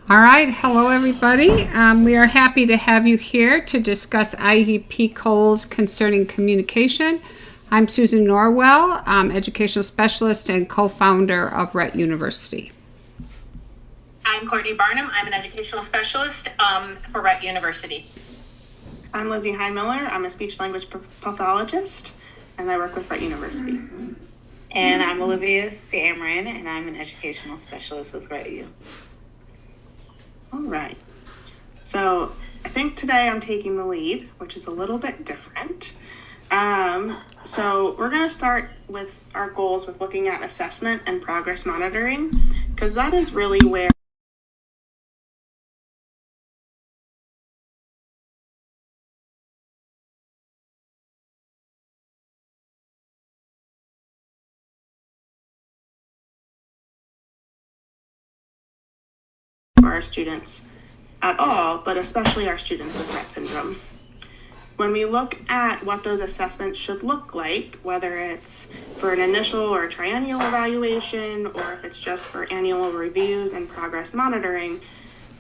All right, hello everybody. We are happy to have you here to discuss IEP goals concerning communication. I'm Susan Norwell, educational specialist and co-founder of Rett University. I'm Courtney Barnum. I'm an educational specialist for Rett University. I'm Lizzie Heinmiller. I'm a speech-language pathologist, and I work with Rett University. And I'm Olivia Samrin, and I'm an educational specialist with Rett U. All right. So I think today I'm taking the lead, which is a little bit different. So we're going to start with our goals with looking at assessment and progress monitoring, because that is really where for our students at all, but especially our students with Rett syndrome. When we look at what those assessments should look like, whether it's for an initial or triennial evaluation, or if it's just for annual reviews and progress monitoring,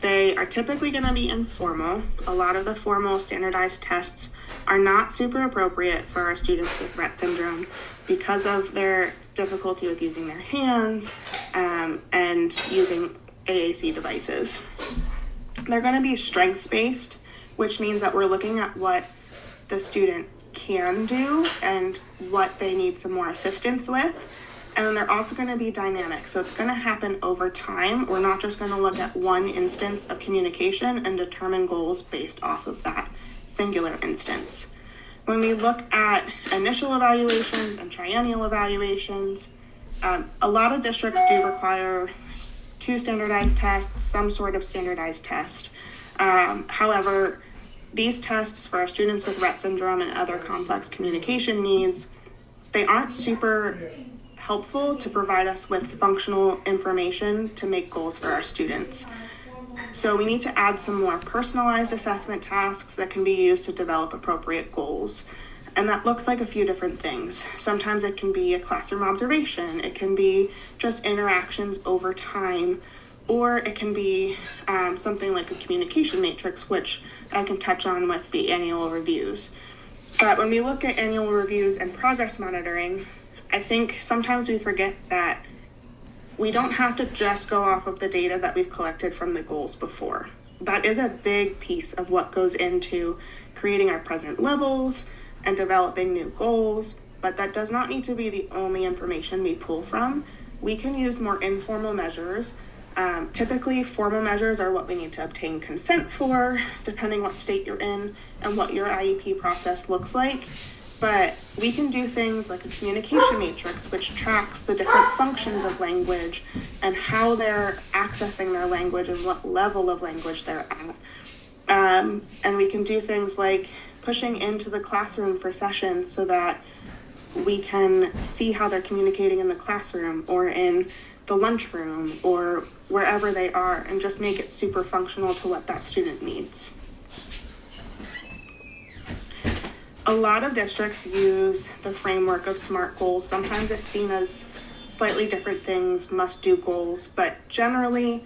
they are typically going to be informal. A lot of the formal standardized tests are not super appropriate for our students with Rett syndrome because of their difficulty with using their hands and using AAC devices. They're going to be strengths-based, which means that we're looking at what the student can do and what they need some more assistance with. And then they're also going to be dynamic. So it's going to happen over time. We're not just going to look at one instance of communication and determine goals based off of that singular instance. When we look at initial evaluations and triennial evaluations, a lot of districts do require 2 standardized tests, some sort of standardized test. However, these tests for our students with Rett syndrome and other complex communication needs, they aren't super helpful to provide us with functional information to make goals for our students. So we need to add some more personalized assessment tasks that can be used to develop appropriate goals. And that looks like a few different things. Sometimes it can be a classroom observation. It can be just interactions over time, or it can be something like a communication matrix, which I can touch on with the annual reviews. But when we look at annual reviews and progress monitoring, I think sometimes we forget that we don't have to just go off of the data that we've collected from the goals before. That is a big piece of what goes into creating our present levels and developing new goals, but that does not need to be the only information we pull from. We can use more informal measures. Typically, formal measures are what we need to obtain consent for, depending what state you're in and what your IEP process looks like. But we can do things like a communication matrix, which tracks the different functions of language and how they're accessing their language and what level of language they're at. And we can do things like pushing into the classroom for sessions so that we can see how they're communicating in the classroom or in the lunchroom or wherever they are, and just make it super functional to what that student needs. A lot of districts use the framework of SMART goals. Sometimes it's seen as slightly different things, must-do goals, but generally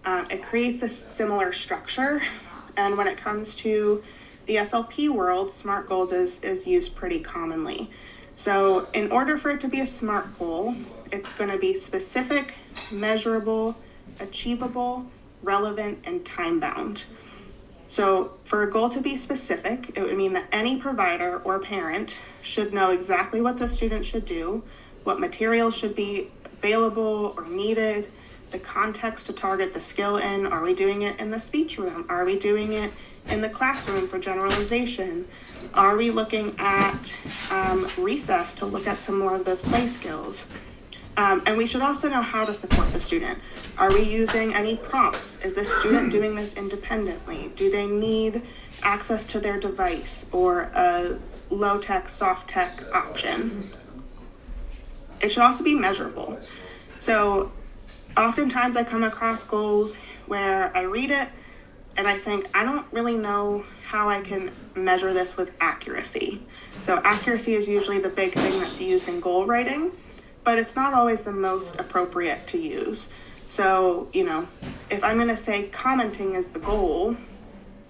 it creates a similar structure. And when it comes to the SLP world, SMART goals is used pretty commonly. So in order for it to be a SMART goal, it's going to be specific, measurable, achievable, relevant, and time-bound. So for a goal to be specific, it would mean that any provider or parent should know exactly what the student should do, what materials should be available or needed, the context to target the skill in. Are we doing it in the speech room? Are we doing it in the classroom for generalization? Are we looking at recess to look at some more of those play skills? And we should also know how to support the student. Are we using any prompts? Is this student doing this independently? Do they need access to their device or a low-tech, soft-tech option? It should also be measurable. So oftentimes I come across goals where I read it and I think, I don't really know how I can measure this with accuracy. So accuracy is usually the big thing that's used in goal writing, but it's not always the most appropriate to use. So, if I'm going to say commenting is the goal,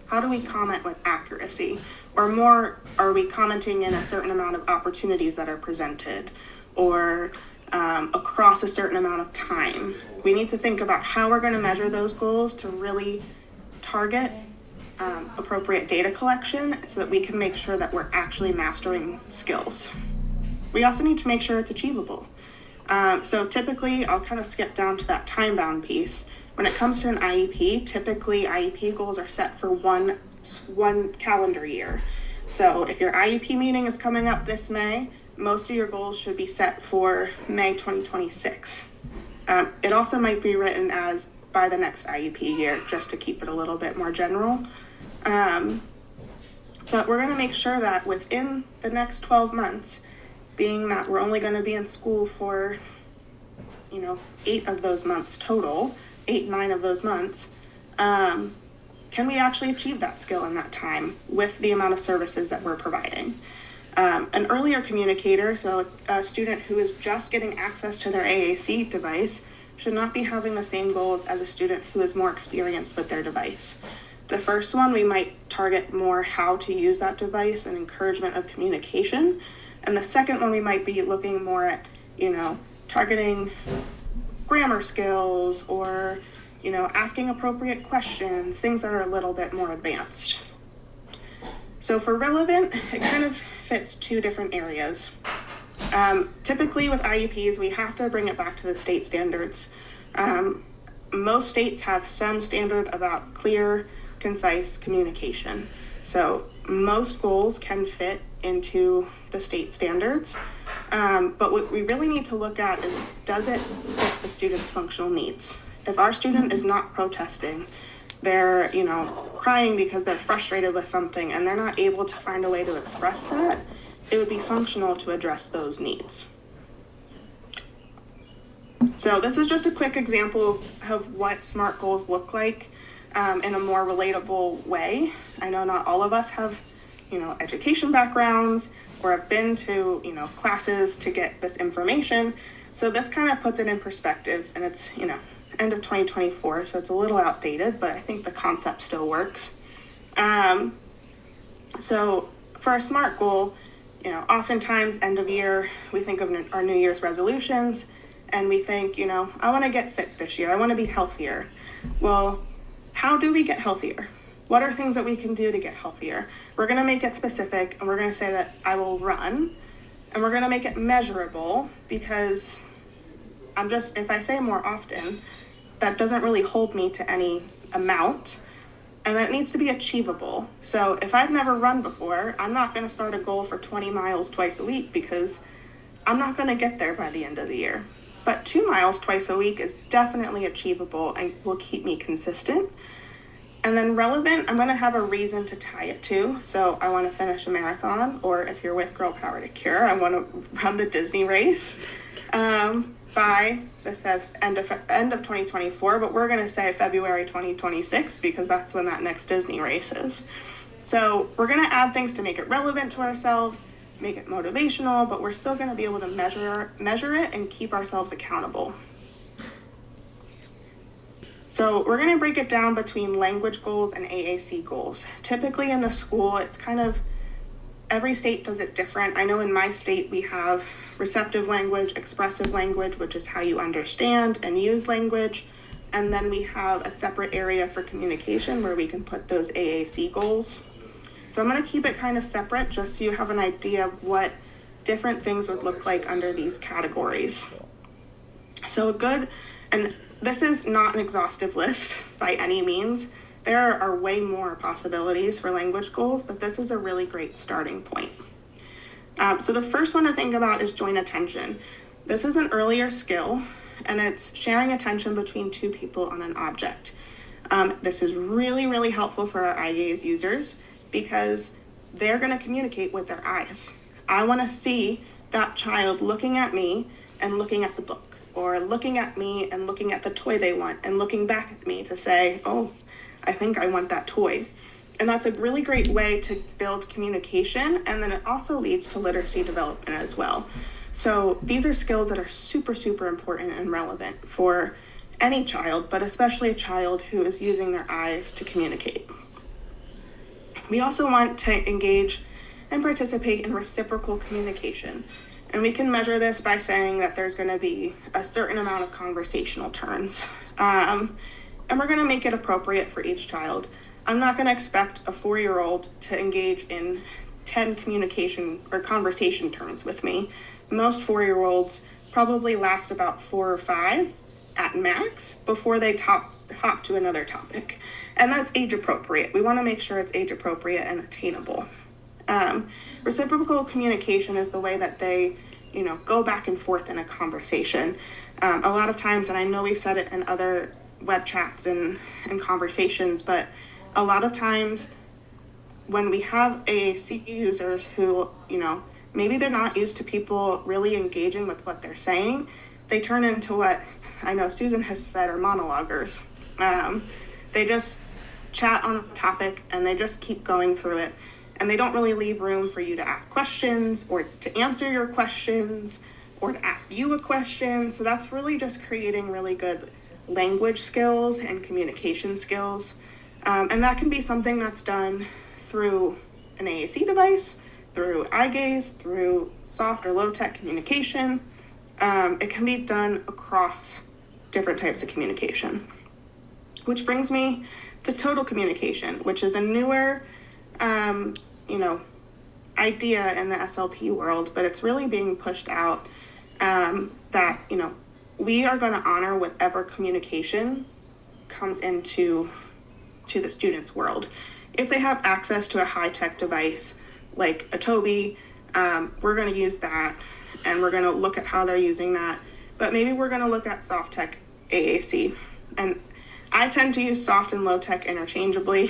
how do we comment with accuracy? Or more, are we commenting in a certain amount of opportunities that are presented, or across a certain amount of time? We need to think about how we're going to measure those goals to really target appropriate data collection so that we can make sure that we're actually mastering skills. We also need to make sure it's achievable. So typically, I'll kind of skip down to that time-bound piece. When it comes to an IEP, typically IEP goals are set for one calendar year. So if your IEP meeting is coming up this May, most of your goals should be set for May 2026. It also might be written as by the next IEP year, just to keep it a little bit more general. But we're going to make sure that within the next 12 months, being that we're only going to be in school for, 8 of those months total, 9 of those months, can we actually achieve that skill in that time with the amount of services that we're providing? An earlier communicator, so a student who is just getting access to their AAC device, should not be having the same goals as a student who is more experienced with their device. The first one, we might target more how to use that device and encouragement of communication. And the second one, we might be looking more at, targeting grammar skills or, asking appropriate questions, things that are a little bit more advanced. So for relevant, it kind of fits 2 different areas. Typically with IEPs, we have to bring it back to the state standards. Most states have some standard about clear, concise communication. So most goals can fit into the state standards. But what we really need to look at is, does it fit the student's functional needs? If our student is not protesting, they're, crying because they're frustrated with something and they're not able to find a way to express that, it would be functional to address those needs. So this is just a quick example of what SMART goals look like in a more relatable way. I know not all of us have, education backgrounds or have been to, classes to get this information. So this kind of puts it in perspective, and it's, end of 2024, so it's a little outdated, but I think the concept still works. So for a SMART goal, oftentimes end of year, we think of our New Year's resolutions, and we think, I want to get fit this year. I want to be healthier. Well, how do we get healthier? What are things that we can do to get healthier? We're going to make it specific, and we're going to say that I will run, and we're going to make it measurable, because if I say more often, that doesn't really hold me to any amount, and then it needs to be achievable. So if I've never run before, I'm not going to start a goal for 20 miles twice a week, because I'm not going to get there by the end of the year. But 2 miles twice a week is definitely achievable and will keep me consistent. And then relevant, I'm going to have a reason to tie it to. So I want to finish a marathon, or if you're with Girl Power to Cure, I want to run the Disney race by, this says end of 2024, but we're going to say February 2026, because that's when that next Disney race is. So we're going to add things to make it relevant to ourselves, make it motivational, but we're still going to be able to measure it and keep ourselves accountable. So we're going to break it down between language goals and AAC goals. Typically in the school, it's kind of, every state does it different. I know in my state we have receptive language, expressive language, which is how you understand and use language. And then we have a separate area for communication where we can put those AAC goals. So I'm going to keep it kind of separate, just so you have an idea of what different things would look like under these categories. So and this is not an exhaustive list by any means. There are way more possibilities for language goals, but this is a really great starting point. So the first one to think about is joint attention. This is an earlier skill, and it's sharing attention between 2 people on an object. This is really, really helpful for our eye gaze users, because they're going to communicate with their eyes. I want to see that child looking at me and looking at the book, or looking at me and looking at the toy they want, and looking back at me to say, oh, I think I want that toy. And that's a really great way to build communication, and then it also leads to literacy development as well. So these are skills that are super, super important and relevant for any child, but especially a child who is using their eyes to communicate. We also want to engage and participate in reciprocal communication. And we can measure this by saying that there's going to be a certain amount of conversational turns. And we're going to make it appropriate for each child. I'm not going to expect a 4-year-old to engage in 10 communication or conversation turns with me. Most 4-year-olds probably last about 4 or 5 at max before they hop to another topic. And that's age appropriate. We want to make sure it's age appropriate and attainable. Reciprocal communication is the way that they, go back and forth in a conversation. A lot of times, and I know we've said it in other web chats and conversations, but a lot of times when we have AAC users who, maybe they're not used to people really engaging with what they're saying, they turn into what I know Susan has said are monologuers. They just chat on a topic and they just keep going through it. And they don't really leave room for you to ask questions or to answer your questions or to ask you a question. So that's really just creating really good language skills and communication skills. And that can be something that's done through an AAC device, through eye gaze, through soft or low tech communication. It can be done across different types of communication. Which brings me to total communication, which is a newer idea in the SLP world, but it's really being pushed out that, we are going to honor whatever communication comes into the student's world. If they have access to a high-tech device like a Tobii, we're going to use that and we're going to look at how they're using that. But maybe we're going to look at soft tech AAC. And I tend to use soft and low tech interchangeably.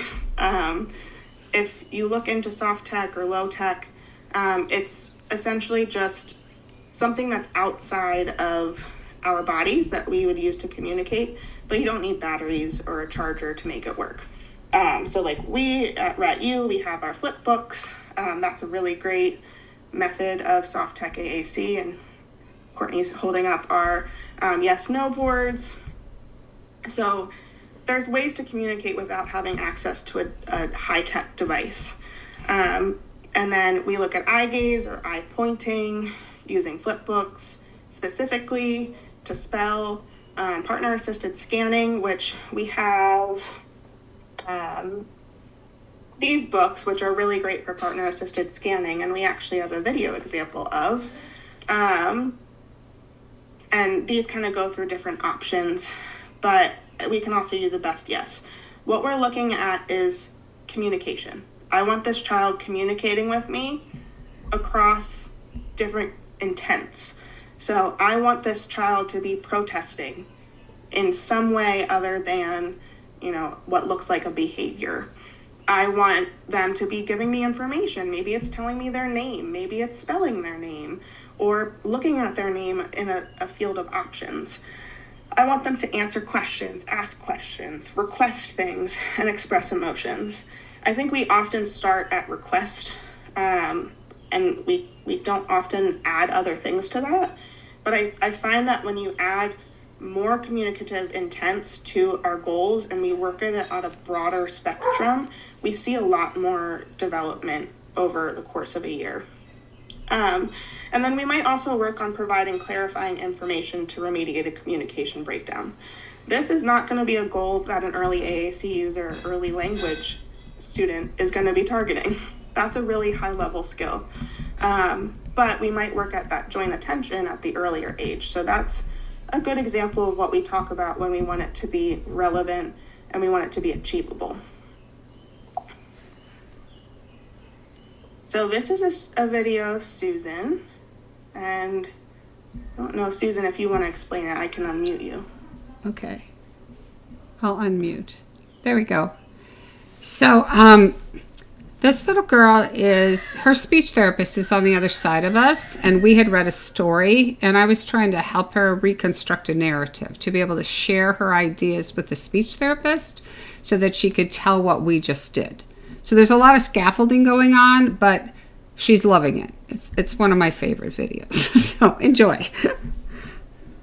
If you look into soft tech or low tech, it's essentially just something that's outside of our bodies that we would use to communicate, but you don't need batteries or a charger to make it work. So like we at Rett U, we have our flip books. That's a really great method of soft tech AAC, and Courtney's holding up our yes/no boards. So there's ways to communicate without having access to a high-tech device. And then we look at eye gaze or eye pointing using flip books specifically to spell, partner-assisted scanning, which we have these books, which are really great for partner-assisted scanning, and we actually have a video example of. And these kind of go through different options, but we can also use a best yes. What we're looking at is communication. I want this child communicating with me across different intents. So I want this child to be protesting in some way other than, what looks like a behavior. I want them to be giving me information. Maybe it's telling me their name. Maybe it's spelling their name or looking at their name in a field of options. I want them to answer questions, ask questions, request things, and express emotions. I think we often start at request, and we don't often add other things to that. But I find that when you add more communicative intents to our goals and we work it on a broader spectrum, we see a lot more development over the course of a year. And then we might also work on providing clarifying information to remediate a communication breakdown. This is not going to be a goal that an early AAC user, early language student is going to be targeting. That's a really high level skill. But we might work at that joint attention at the earlier age. So that's a good example of what we talk about when we want it to be relevant and we want it to be achievable. So this is a video of Susan, and I don't know, Susan, if you want to explain it, I can unmute you. Okay. I'll unmute. There we go. So, this little girl her speech therapist is on the other side of us, and we had read a story, and I was trying to help her reconstruct a narrative to be able to share her ideas with the speech therapist so that she could tell what we just did. So there's a lot of scaffolding going on, but she's loving it. It's one of my favorite videos. So enjoy.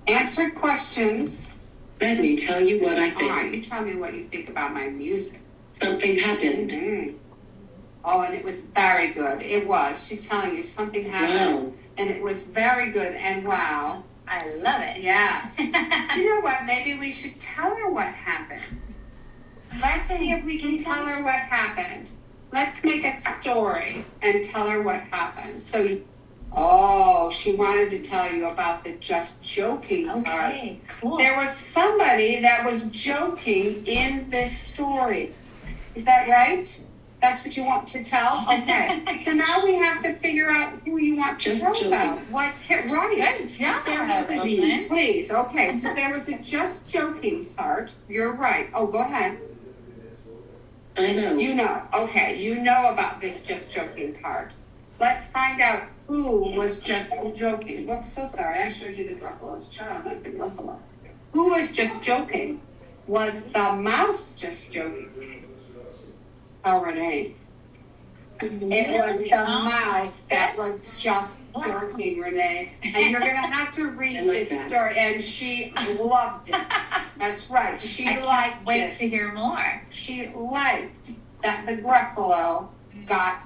Answer questions Let me tell you what I All right, think. you tell me what you think about my music. Something happened. Mm-hmm. Oh, and it was very good. It was. She's telling you something happened. Wow. And it was very good. And wow. I love it. Yes. Do you know what? Maybe we should tell her what happened. Let's see if we can tell her what happened. Let's make a story and tell her what happened. Oh, she wanted to tell you about the just joking part. Okay, cool. There was somebody that was joking in this story. Is that right? That's what you want to tell? Okay. So now we have to figure out who you want to Just tell joking. about. Right. Good job, There was a, Evelyn. please, okay. So there was a just joking part. You're right. Oh, go ahead. I know. You know. Okay. You know about this just joking part. Let's find out who was just joking. Whoops, so sorry. I showed you the Gruffalo's child, not the Gruffalo. Who was just joking? Was the mouse just joking? Oh, Renee. It was the mouse that was just joking, Renee. And you're going to have to read I like this that. story. And she loved it. That's right. She I liked can't wait it. to hear more. She liked that the Gruffalo got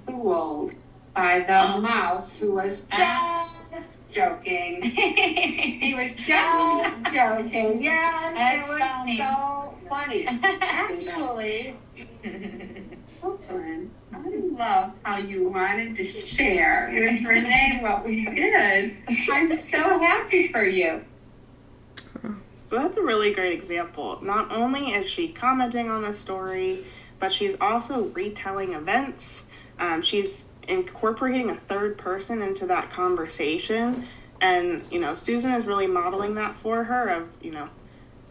fooled by the mouse who was just joking. He was just joking. Yes, That's it was funny. so funny. Actually, Brooklyn, I love how you wanted to share with Renee what we did. I'm so happy for you. So that's a really great example. Not only is she commenting on the story, but she's also retelling events. She's incorporating a third person into that conversation. And, Susan is really modeling that for her of,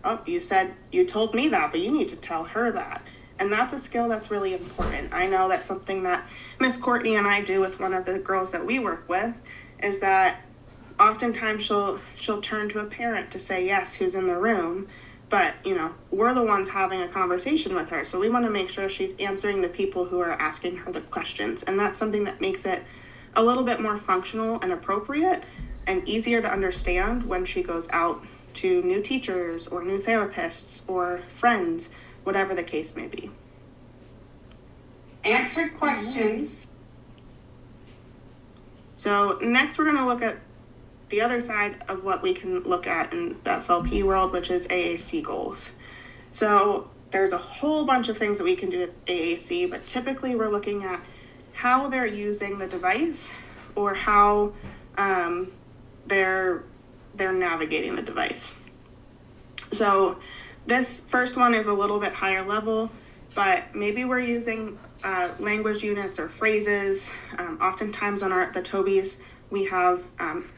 oh, you told me that, but you need to tell her that. And that's a skill that's really important. I know that's something that Miss Courtney and I do with one of the girls that we work with, is that oftentimes she'll turn to a parent to say, yes, who's in the room, but we're the ones having a conversation with her, so we want to make sure she's answering the people who are asking her the questions. And that's something that makes it a little bit more functional and appropriate and easier to understand when she goes out to new teachers or new therapists or friends, whatever the case may be. Answered questions. So next we're going to look at the other side of what we can look at in the SLP world, which is AAC goals. So there's a whole bunch of things that we can do with AAC, but typically we're looking at how they're using the device or how they're navigating the device. So this first one is a little bit higher level, but maybe we're using language units or phrases. Oftentimes on the Tobies, we have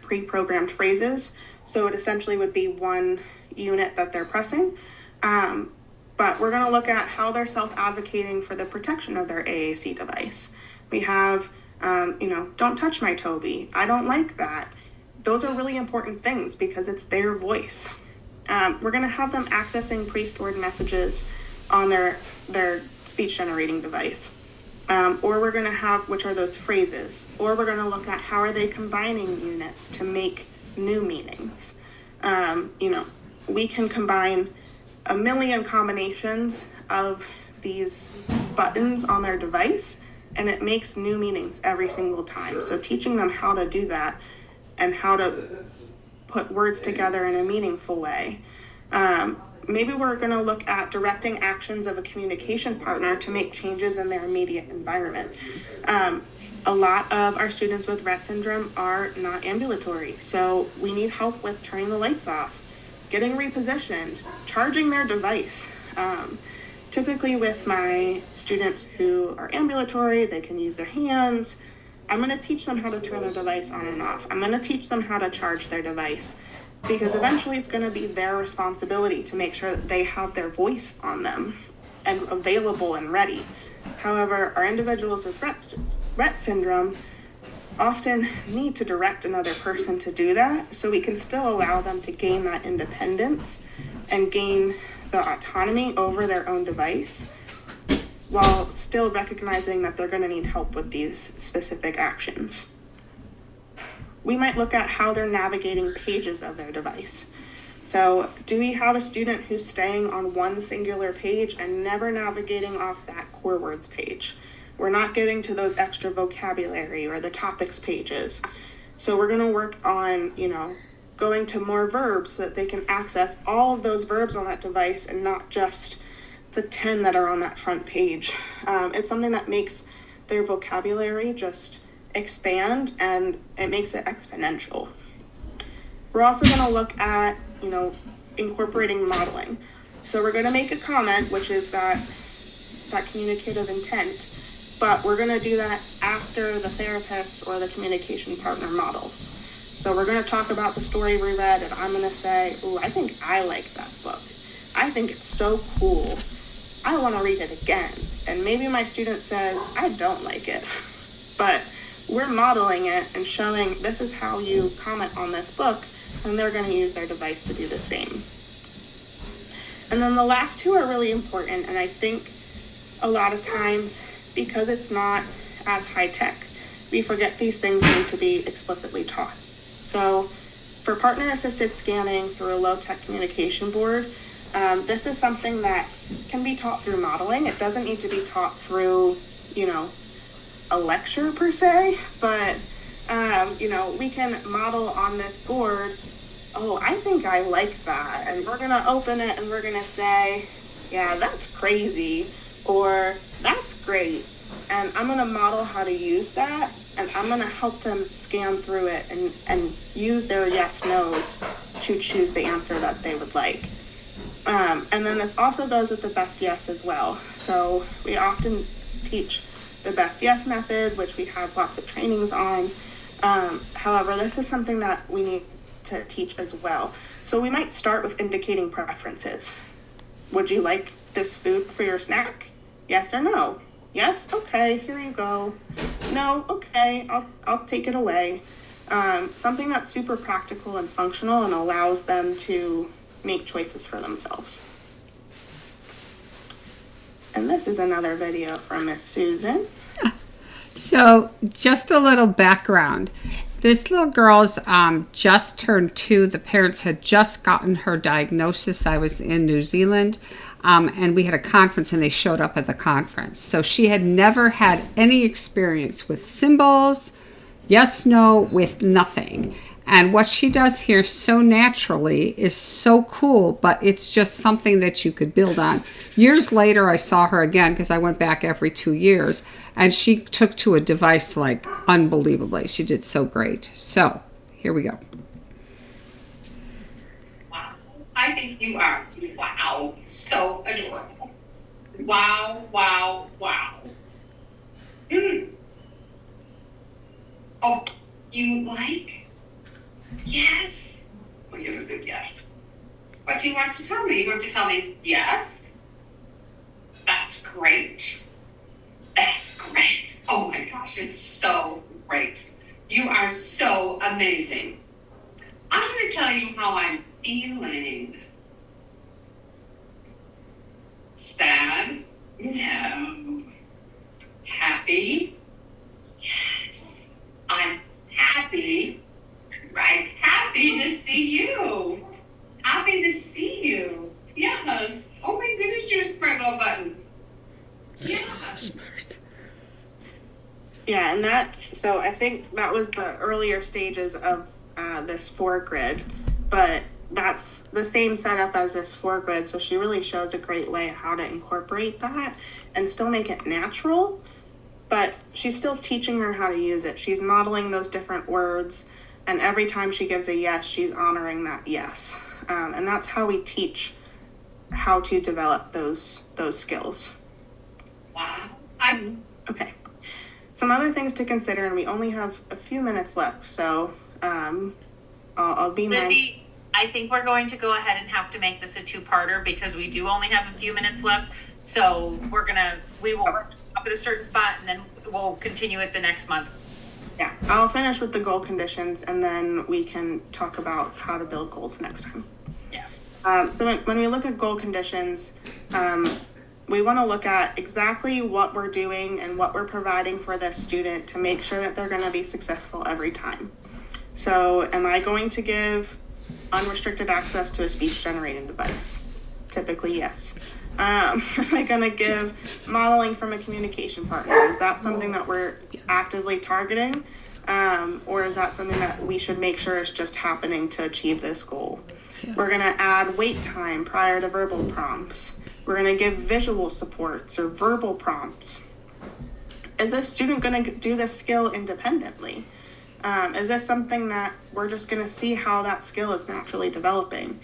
pre-programmed phrases. So it essentially would be one unit that they're pressing. But we're going to look at how they're self-advocating for the protection of their AAC device. We have, don't touch my Toby. I don't like that. Those are really important things because it's their voice. We're going to have them accessing pre-stored messages on their speech generating device. Or we're going to have, which are those phrases, or we're going to look at how are they combining units to make new meanings. We can combine a million combinations of these buttons on their device, and it makes new meanings every single time. So teaching them how to do that and how to put words together in a meaningful way. Maybe we're going to look at directing actions of a communication partner to make changes in their immediate environment. A lot of our students with Rett syndrome are not ambulatory, so we need help with turning the lights off, getting repositioned, charging their device. Typically with my students who are ambulatory, they can use their hands. I'm going to teach them how to turn their device on and off. I'm going to teach them how to charge their device, because eventually it's going to be their responsibility to make sure that they have their voice on them and available and ready. However, our individuals with Rett syndrome often need to direct another person to do that, so we can still allow them to gain that independence and gain the autonomy over their own device while still recognizing that they're going to need help with these specific actions. We might look at how they're navigating pages of their device. So do we have a student who's staying on one singular page and never navigating off that core words page? We're not getting to those extra vocabulary or the topics pages. So we're going to work on, going to more verbs so that they can access all of those verbs on that device and not just the 10 that are on that front page. It's something that makes their vocabulary just expand, and it makes it exponential. We're also going to look at, incorporating modeling. So we're going to make a comment, which is that communicative intent, but we're going to do that after the therapist or the communication partner models. So we're going to talk about the story we read, and I'm going to say, ooh, I think I like that book. I think it's so cool. I want to read it again. And maybe my student says, I don't like it. But we're modeling it and showing this is how you comment on this book, and they're going to use their device to do the same. And then the last two are really important, and I think a lot of times, because it's not as high tech, we forget these things need to be explicitly taught. So for partner assisted scanning through a low tech communication board, this is something that can be taught through modeling. It doesn't need to be taught through, a lecture per se, but, we can model on this board, oh, I think I like that. And we're going to open it and we're going to say, yeah, that's crazy, or that's great. And I'm going to model how to use that, and I'm going to help them scan through it and use their yes-nos to choose the answer that they would like. And then this also goes with the best yes as well. So we often teach the best yes method, which we have lots of trainings on. However, this is something that we need to teach as well. So we might start with indicating preferences. Would you like this food for your snack? Yes or no? Yes? Okay, here you go. No? Okay, I'll take it away. Something that's super practical and functional and allows them to make choices for themselves. And this is another video from Miss Susan. So just a little background. This little girl's just turned 2. The parents had just gotten her diagnosis. I was in New Zealand, and we had a conference, and they showed up at the conference. So she had never had any experience with symbols, yes, no, with nothing. And what she does here so naturally is so cool, but it's just something that you could build on. Years later, I saw her again because I went back every 2 years, and she took to a device like unbelievably. She did so great. So here we go. Wow. I think you are, wow, so adorable. Wow, wow, wow. Oh, you like? Yes. Well, you have a good yes. What do you want to tell me? You want to tell me yes? That's great. That's great. Oh my gosh, it's so great. You are so amazing. I'm going to tell you how I'm feeling. Sad? No. Happy? Yes. I'm happy. Right. Happy to see you. Happy to see you. Yes. Oh my goodness, you're a smart little button. Yes. Yeah, and so I think that was the earlier stages of this 4-grid, but that's the same setup as this 4-grid, so she really shows a great way how to incorporate that and still make it natural, but she's still teaching her how to use it. She's modeling those different words, and every time she gives a yes, she's honoring that yes. And that's how we teach how to develop those skills. Wow. Okay. Some other things to consider, and we only have a few minutes left, so I'll be Lizzie, I think we're going to go ahead and have to make this a 2-parter because we do only have a few minutes left. So we will wrap up at a certain spot, and then we'll continue it the next month. Yeah, I'll finish with the goal conditions, and then we can talk about how to build goals next time. Yeah. So when we look at goal conditions, we want to look at exactly what we're doing and what we're providing for this student to make sure that they're going to be successful every time. So am I going to give unrestricted access to a speech generating device? Typically, yes. Am I going to give modeling from a communication partner? Is that something that we're actively targeting? Or is that something that we should make sure is just happening to achieve this goal? We're going to add wait time prior to verbal prompts. We're going to give visual supports or verbal prompts. Is this student going to do this skill independently? Is this something that we're just going to see how that skill is naturally developing?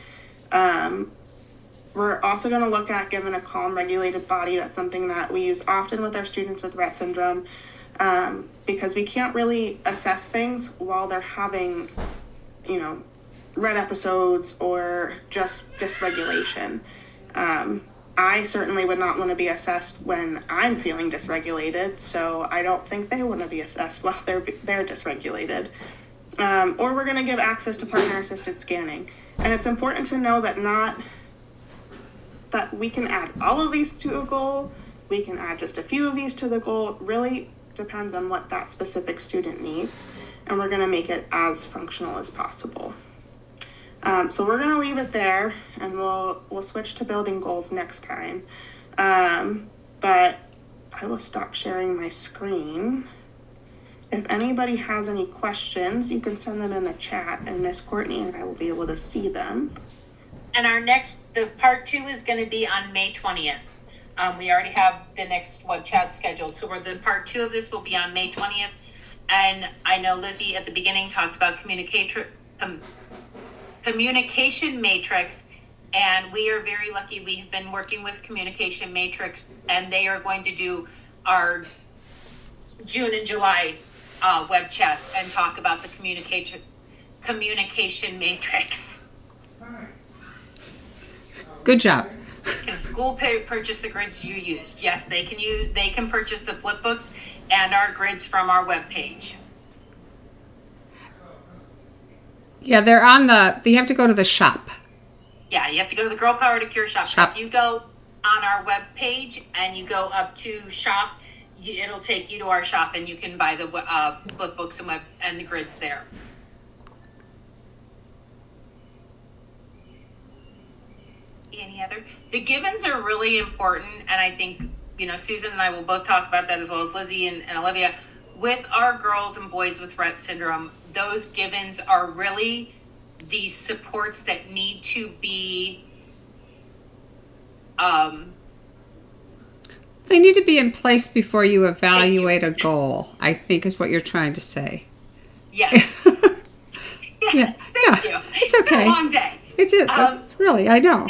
We're also going to look at giving a calm, regulated body. That's something that we use often with our students with Rett syndrome, because we can't really assess things while they're having, Rett episodes or just dysregulation. I certainly would not want to be assessed when I'm feeling dysregulated, so I don't think they want to be assessed while they're dysregulated. Or we're going to give access to partner-assisted scanning. And it's important to know that that we can add all of these to a goal, we can add just a few of these to the goal. It really depends on what that specific student needs, and we're going to make it as functional as possible. So we're going to leave it there, and we'll switch to building goals next time. But I will stop sharing my screen. If anybody has any questions, you can send them in the chat, and Miss Courtney and I will be able to see them. And the part 2 is going to be on May 20th. We already have the next web chat scheduled. So the part 2 of this will be on May 20th. And I know Lizzie at the beginning talked about communication matrix. And we are very lucky. We have been working with Communication Matrix, and they are going to do our June and July web chats and talk about the communication matrix. Good job. Can school purchase the grids you used? Yes, they can they can purchase the flip books and our grids from our webpage. Yeah, you have to go to the shop. Yeah, you have to go to the Girl Power to Cure shop. So if you go on our webpage and you go up to shop, it'll take you to our shop, and you can buy the flip books and the grids there. Any other? The givens are really important, and I think, Susan and I will both talk about that, as well as Lizzie and Olivia. With our girls and boys with Rett syndrome, those givens are really these supports that need to be They need to be in place before you evaluate a goal, I think is what you're trying to say. Yes. Yes, thank you. It's okay. Been a long day. It is, really, I know.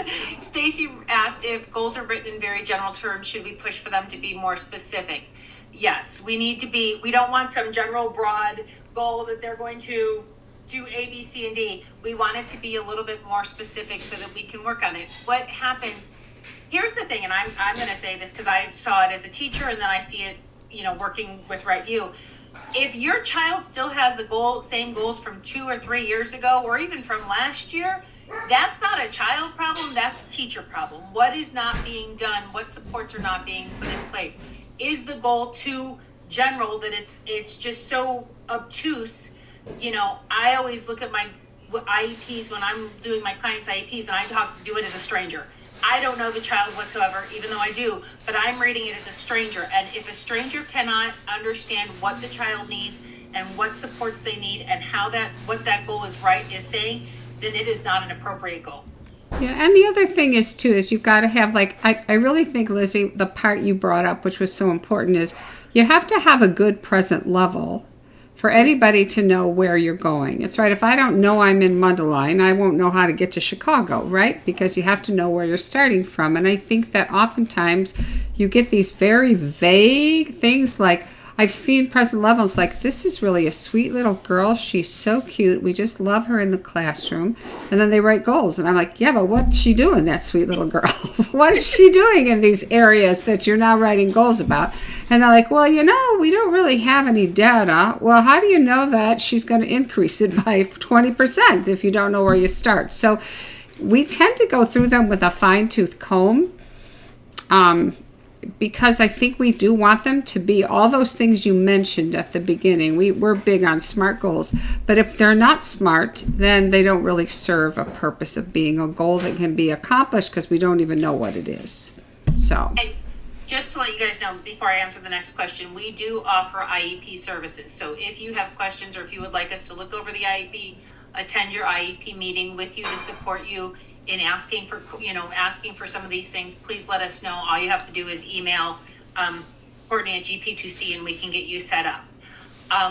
Stacy asked if goals are written in very general terms, should we push for them to be more specific? Yes, we don't want some general broad goal that they're going to do A, B, C, and D. We want it to be a little bit more specific so that we can work on it. What happens, here's the thing, and I'm going to say this because I saw it as a teacher, and then I see it, working with Rett U. If your child still has the same goals from 2 or 3 years ago, or even from last year, that's not a child problem, that's a teacher problem. What is not being done? What supports are not being put in place? Is the goal too general that it's just so obtuse? I always look at my IEPs when I'm doing my clients' IEPs, and I do it as a stranger. I don't know the child whatsoever, even though I do, but I'm reading it as a stranger. And if a stranger cannot understand what the child needs and what supports they need and what that goal is saying, then it is not an appropriate goal. Yeah, and the other thing is you've got to have, I really think, Lizzie, the part you brought up, which was so important, is you have to have a good present level for anybody to know where you're going. It's right. If I don't know I'm in Mundelein, I won't know how to get to Chicago, right? Because you have to know where you're starting from. And I think that oftentimes you get these very vague things like, I've seen present levels like, this is really a sweet little girl. She's so cute. We just love her in the classroom. And then they write goals. And I'm like, yeah, but what's she doing, that sweet little girl? What is she doing in these areas that you're now writing goals about? And they're like, well, we don't really have any data. Well, how do you know that she's going to increase it by 20% if you don't know where you start? So we tend to go through them with a fine-tooth comb. because I think we do want them to be all those things you mentioned at the beginning. We're big on SMART goals, but if they're not smart, then they don't really serve a purpose of being a goal that can be accomplished because we don't even know what it is. So. And just to let you guys know, before I answer the next question, we do offer IEP services. So if you have questions or if you would like us to look over the IEP, attend your IEP meeting with you to support you in asking for some of these things, please let us know. All you have to do is email Courtney at GP2C and we can get you set up.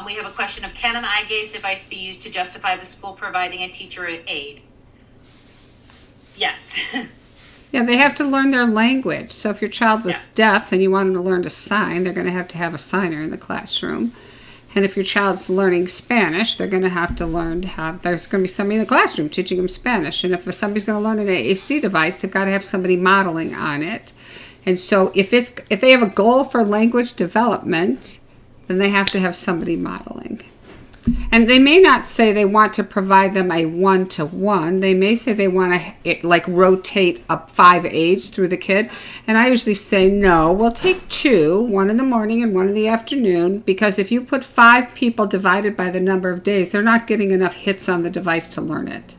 We have a question of, can an eye gaze device be used to justify the school providing a teacher aid? Yes. Yeah, they have to learn their language. So if your child was deaf and you want them to learn to sign, they're going to have a signer in the classroom. And if your child's learning Spanish, they're going to have to learn to have, there's going to be somebody in the classroom teaching them Spanish. And if somebody's going to learn an AAC device, they've got to have somebody modeling on it. And so if they have a goal for language development, then they have to have somebody modeling. And they may not say they want to provide them a one-to-one. They may say they want to rotate up 5 aides through the kid. And I usually say, no, we'll take 2, one in the morning and one in the afternoon, because if you put 5 people divided by the number of days, they're not getting enough hits on the device to learn it.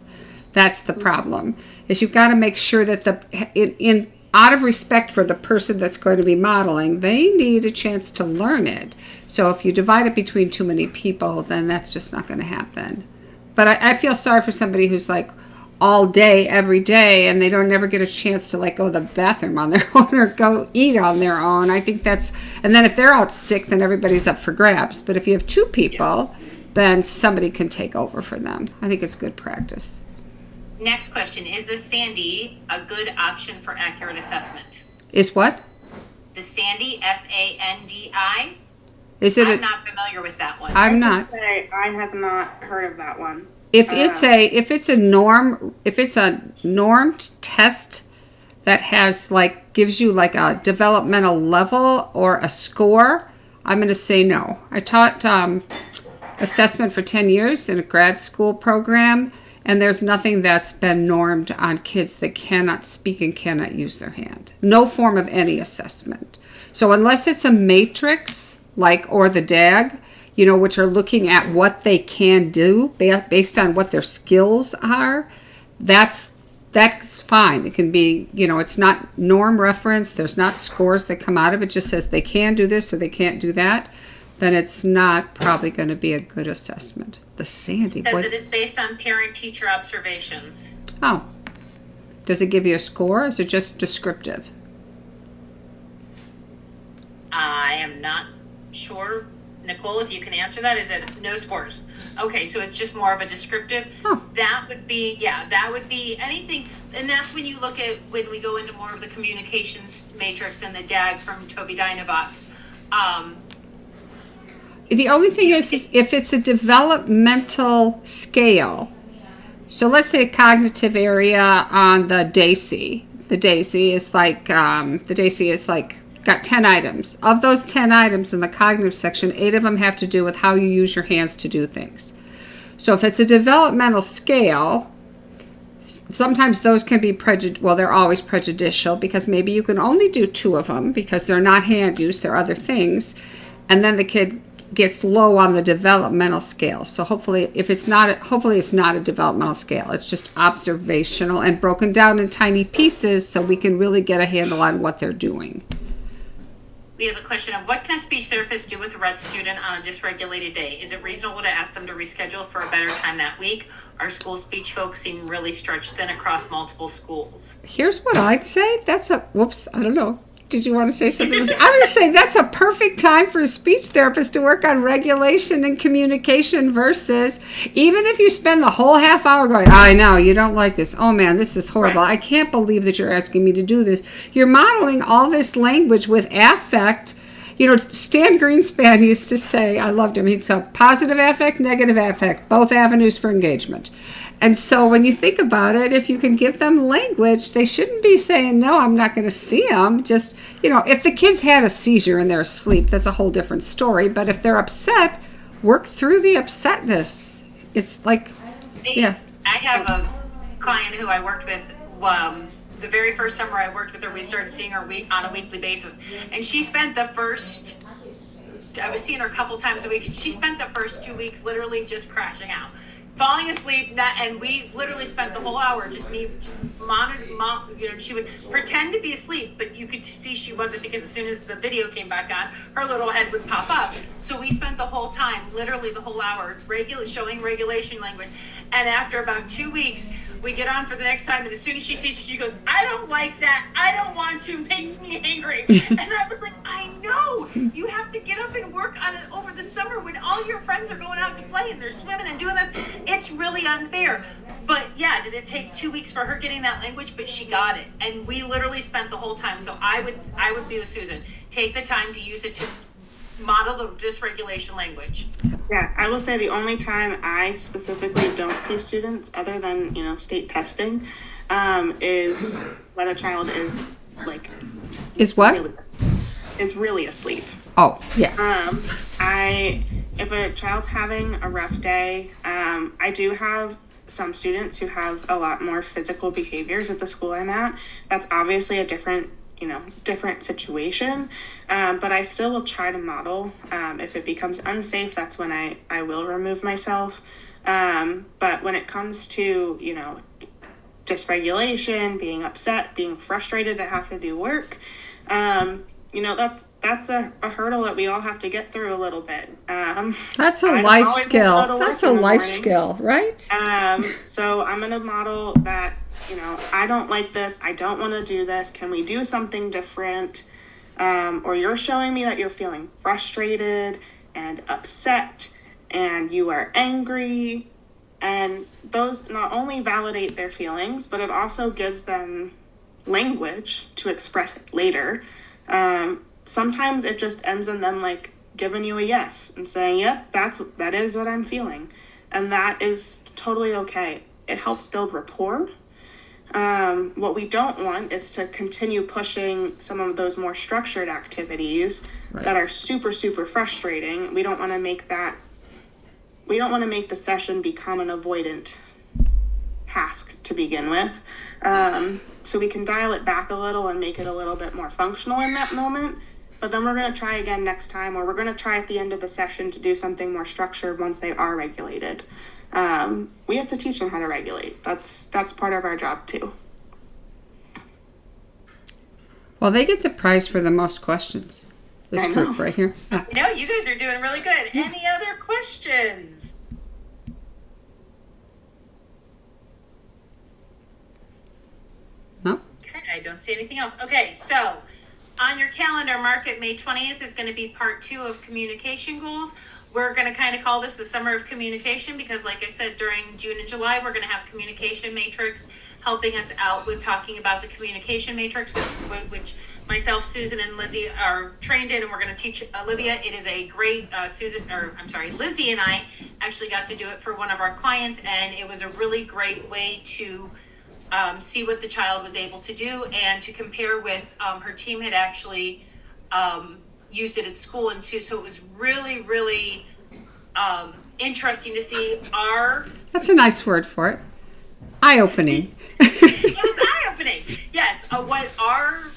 That's the problem, is you've got to make sure that out of respect for the person that's going to be modeling, they need a chance to learn it. So if you divide it between too many people, then that's just not going to happen. But I feel sorry for somebody who's like all day, every day, and they don't never get a chance to go to the bathroom on their own or go eat on their own. I think and then if they're out sick, then everybody's up for grabs. But if you have 2 people, then somebody can take over for them. I think it's good practice. Next question, is the Sandy a good option for accurate assessment? Is what? The Sandy, SANDI? I'm not familiar with that one. I'm not. Say I have not heard of that one. If it's a normed test that has gives you a developmental level or a score, I'm going to say no. I taught assessment for 10 years in a grad school program, and there's nothing that's been normed on kids that cannot speak and cannot use their hand. No form of any assessment. So unless it's a matrix, or the DAG, which are looking at what they can do based on what their skills are, that's fine. It can be, it's not norm reference. There's not scores that come out of it. It just says they can do this or they can't do that. Then it's not probably going to be a good assessment. The Sandy. Said that it's based on parent-teacher observations. Oh. Does it give you a score, or is it just descriptive? I am not sure. Nicole, if you can answer that, is it no scores? Okay, so it's just more of a descriptive. Oh. That would be anything. And that's when you look at, when we go into more of the communications matrix and the DAG from Toby Dynavox. The only thing is if it's a developmental scale, so let's say a cognitive area on the DAISY. The DAISY is got 10 items. Of those 10 items in the cognitive section, 8 of them have to do with how you use your hands to do things. So if it's a developmental scale, sometimes those can be they're always prejudicial, because maybe you can only do 2 of them because they're not hand use, they're other things. And then the kid gets low on the developmental scale. So hopefully it's not a developmental scale. It's just observational and broken down in tiny pieces so we can really get a handle on what they're doing. We have a question of, what can a speech therapist do with a Rett student on a dysregulated day? Is it reasonable to ask them to reschedule for a better time that week? Our school speech folks seem really stretched thin across multiple schools. Here's what I'd say. I don't know. Did you want to say something? I'm going to say that's a perfect time for a speech therapist to work on regulation and communication versus, even if you spend the whole half hour going, I know, you don't like this. Oh, man, this is horrible. Right. I can't believe that you're asking me to do this. You're modeling all this language with affect. Stan Greenspan used to say, I loved him, he'd say positive affect, negative affect, both avenues for engagement. And so when you think about it, if you can give them language, they shouldn't be saying, no, I'm not going to see them. Just, if the kids had a seizure and they're asleep, that's a whole different story. But if they're upset, work through the upsetness. It's I have a client who I worked with the very first summer I worked with her, we started seeing her on a weekly basis. And she spent the first, I was seeing her a couple times a week. She spent the first 2 weeks literally just crashing out, falling asleep. And we literally spent the whole hour just me she would pretend to be asleep, but you could see she wasn't, because as soon as the video came back on, her little head would pop up. So we spent the whole time, literally the whole hour, showing regulation language. And after about 2 weeks, we get on for the next time, and as soon as she sees it, she goes, I don't like that. I don't want to. Makes me angry. And I was like, I know. You have to get up and work on it over the summer when all your friends are going out to play and they're swimming and doing this. It's really unfair. But yeah, did it take 2 weeks for her getting that language? But she got it. And we literally spent the whole time. So I would be with Susan. Take the time to use it to model the dysregulation language. Yeah, I will say the only time I specifically don't see students, other than, state testing, is when a child is like Is what? really asleep. Oh, yeah. If a child's having a rough day, I do have some students who have a lot more physical behaviors at the school I'm at. That's obviously a different situation, but I still will try to model. If it becomes unsafe, that's when I will remove myself. But when it comes to, dysregulation, being upset, being frustrated to have to do work, that's a hurdle that we all have to get through a little bit. That's a life skill. That's a life skill, right? So I'm going to model that, I don't like this. I don't want to do this. Can we do something different? Or you're showing me that you're feeling frustrated and upset and you are angry. And those not only validate their feelings, but it also gives them language to express it later. Sometimes it just ends in them like giving you a yes and saying, yep, that is what I'm feeling. And that is totally okay. It helps build rapport. What we don't want is to continue pushing some of those more structured activities that are super, super frustrating. We don't want to make the session become an avoidant task to begin with. So we can dial it back a little and make it a little bit more functional in that moment. But then we're going to try again next time, or we're going to try at the end of the session to do something more structured once they are regulated. We have to teach them how to regulate. That's part of our job too. Well, they get the prize for the most questions. This group right here. You guys are doing really good. Any other questions? No. Okay, I don't see anything else. Okay, so on your calendar, mark it May 20th is going to be part 2 of communication goals. We're going to kind of call this the summer of communication because, like I said, during June and July, we're going to have communication matrix helping us out with talking about the communication matrix, which myself, Susan, and Lizzie are trained in, and we're going to teach Olivia. It is a great, Lizzie and I actually got to do it for one of our clients, and it was a really great way to see what the child was able to do and to compare with her team had actually used it at school and too. So it was really, really interesting to see That's a nice word for it. Eye-opening. It was eye-opening. Yes, what our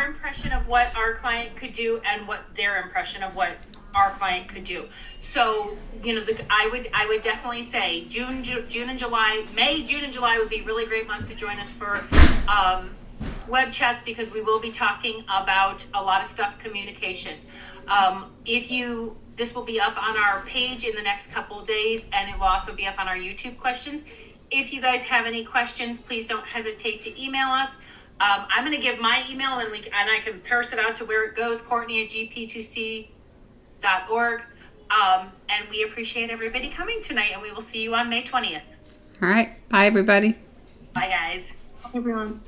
impression of what our client could do and what their impression of what our client could do. So, I would definitely say June and July, May, June and July would be really great months to join us for web chats because we will be talking about a lot of stuff communication. This will be up on our page in the next couple of days, and it will also be up on our YouTube questions. If you guys have any questions, please don't hesitate to email us. I'm going to give my email, and I can parse it out to where it goes, Courtney@gp2c.org. And we appreciate everybody coming tonight, and we will see you on May 20th. All right. Bye, everybody. Bye, guys. Bye, everyone.